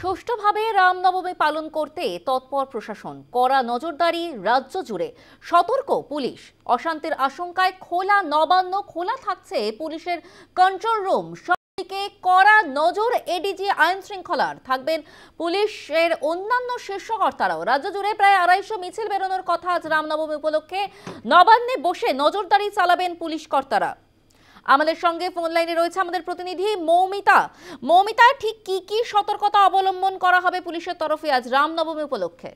সুষ্ঠুভাবে রামনবমী পালন করতে তৎপর প্রশাসন, কড়া নজরদারি রাজ্য জুড়ে, সতর্ক পুলিশ। অশান্তির আশঙ্কায় খোলা নবান্ন, খোলা থাকছে পুলিশের কন্ট্রোল রুম। সবদিকে কড়া নজর এডিজি আইন শৃঙ্খলার, থাকবেন পুলিশের অন্যান্য শীর্ষকর্তারাও। রাজ্য জুড়ে প্রায় 250 মিছিল বেরোনোর কথা আজ রামনবমী উপলক্ষে। নবান্নে বসে নজরদারি চালাবেন পুলিশ কর্তারা। আমাদের সঙ্গে ফোন লাইনে রয়েছে আমাদের প্রতিনিধি মৌমিতা। মৌমিতা, ঠিক কি কি সতর্কতা অবলম্বন করা হবে পুলিশের তরফে আজ রামনবমী উপলক্ষে?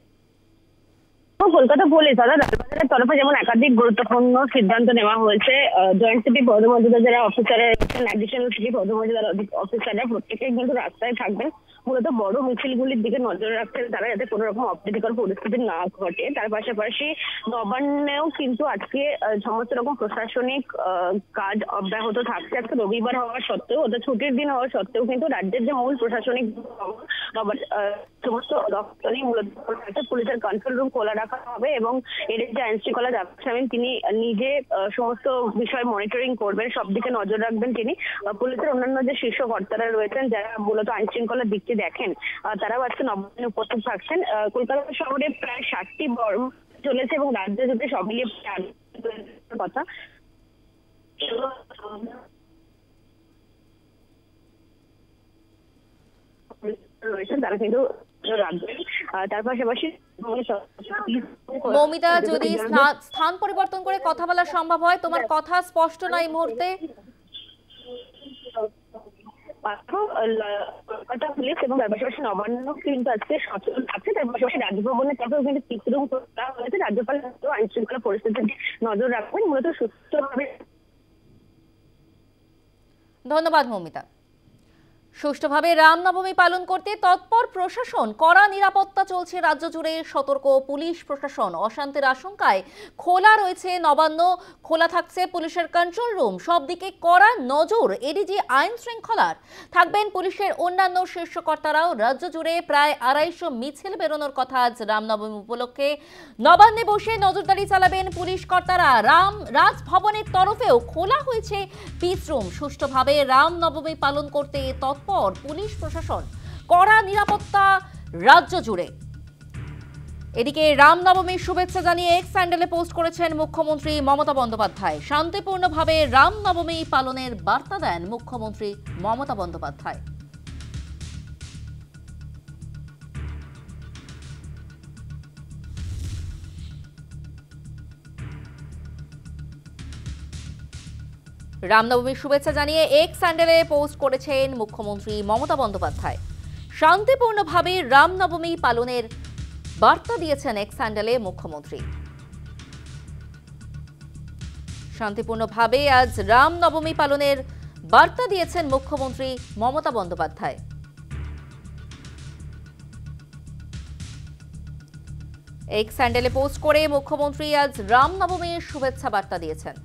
কলকাতা পুলিশ রাজবাজারের তরফে যেমন একাধিক গুরুত্বপূর্ণ সিদ্ধান্ত নেওয়া হয়েছে। জয়েন্ট সিটি পদমর্যাদা যারা অফিসাররা রয়েছেন, অ্যাডিশনাল সিটি পদমর্যাদার অফিসাররা প্রত্যেকেই কিন্তু রাস্তায় থাকবেন। মূলত বড় মিছিলগুলির দিকে নজর রাখছেন তারা, যাতে কোনো রকম অপ্রীতিকর পরিস্থিতি না ঘটে। তার পাশাপাশি নবান্নেও কিন্তু আজকে সমস্ত রকম প্রশাসনিক কাজ অব্যাহত থাকছে। আজকে রবিবার হওয়া সত্ত্বেও, অর্থাৎ ছুটির দিন হওয়া সত্ত্বেও কিন্তু রাজ্যের যে মূল প্রশাসনিক সমস্ত দপ্তরই মূলত পুলিশের কন্ট্রোল রুম খোলা রাখা হবে এবং এর যে আইন শৃঙ্খলা যাবেন তিনি নিজে সমস্ত বিষয় মনিটরিং করবেন, সব দিকে নজর রাখবেন তিনি। পুলিশের অন্যান্য যে শীর্ষ কর্তারা রয়েছেন যারা মূলত আইন শৃঙ্খলার দিকটি দেখেন, তারাও আজকে নবান্নে উপস্থিত থাকছেন। কলকাতা শহরে প্রায় 60টি বর্ম চলেছে এবং রাজ্য জুড়ে সব মিলিয়ে কথা রয়েছেন তারা কিন্তু তার পাশাপাশি। মৌমিতা, যদি স্থান পরিবর্তন করে কথা বলা সম্ভব হয়, তোমার কথা স্পষ্ট নয় এই মুহূর্তে। কলকাতা পুলিশ এবং তার পাশাপাশি নবান্ন কিন্তু আজকে সচেতন থাকছে। তার পাশাপাশি রাজভবনের তরফেও কিন্তু চিত্রও করা হয়েছে। রাজ্যপাল আইন শৃঙ্খলা পরিস্থিতির নজর রাখবেন মূলত সুস্থভাবে। ধন্যবাদ মৌমিতা। সুষ্ঠুভাবে রামনবমী পালন করতে তৎপর প্রশাসন, কড়া নিরাপত্তা চলছে রাজ্য জুড়ে। সতর্ক পুলিশ প্রশাসন। অশান্তির আশঙ্কায় খোলা রয়েছে নবান্ন, খোলা থাকছে পুলিশের কন্ট্রোল রুম। সব দিকে কড়া নজর এডিজি আইন শৃঙ্খলার, থাকবেন পুলিশের অন্যান্য শীর্ষকর্তারাও। রাজ্য জুড়ে প্রায় 250 মিছিল বেরোনোর কথা আজ রামনবমী উপলক্ষে। নবান্নে বসে নজরদারি চালাবেন পুলিশ কর্তারা। রাজভবনের তরফেও খোলা হয়েছে পিস রুম। সুষ্ঠুভাবে রামনবমী পালন করতে তৎপর পুলিশ প্রশাসন, কড়া নিরাপত্তা রাজ্য জুড়ে। এদিকে রামনবমীর শুভেচ্ছা জানিয়ে এক্স হ্যান্ডেলে পোস্ট করেছেন মুখ্যমন্ত্রী মমতা বন্দ্যোপাধ্যায়। শান্তিপূর্ণভাবে রামনবমী পালনের বার্তা দেন মুখ্যমন্ত্রী মমতা বন্দ্যোপাধ্যায়। রামনবমীর শুভেচ্ছা জানিয়ে এক্স হ্যান্ডেলে পোস্ট করেছেন মুখ্যমন্ত্রী মমতা বন্দ্যোপাধ্যায়। শান্তিপূর্ণভাবে রামনবমী পালনের বার্তা দিয়েছেন এক্স হ্যান্ডেলে মুখ্যমন্ত্রী। শান্তিপূর্ণভাবে আজ রামনবমী পালনের বার্তা দিয়েছেন মুখ্যমন্ত্রী মমতা বন্দ্যোপাধ্যায়। এক্স হ্যান্ডেলে পোস্ট করে মুখ্যমন্ত্রী আজ রামনবমীর শুভেচ্ছা বার্তা দিয়েছেন।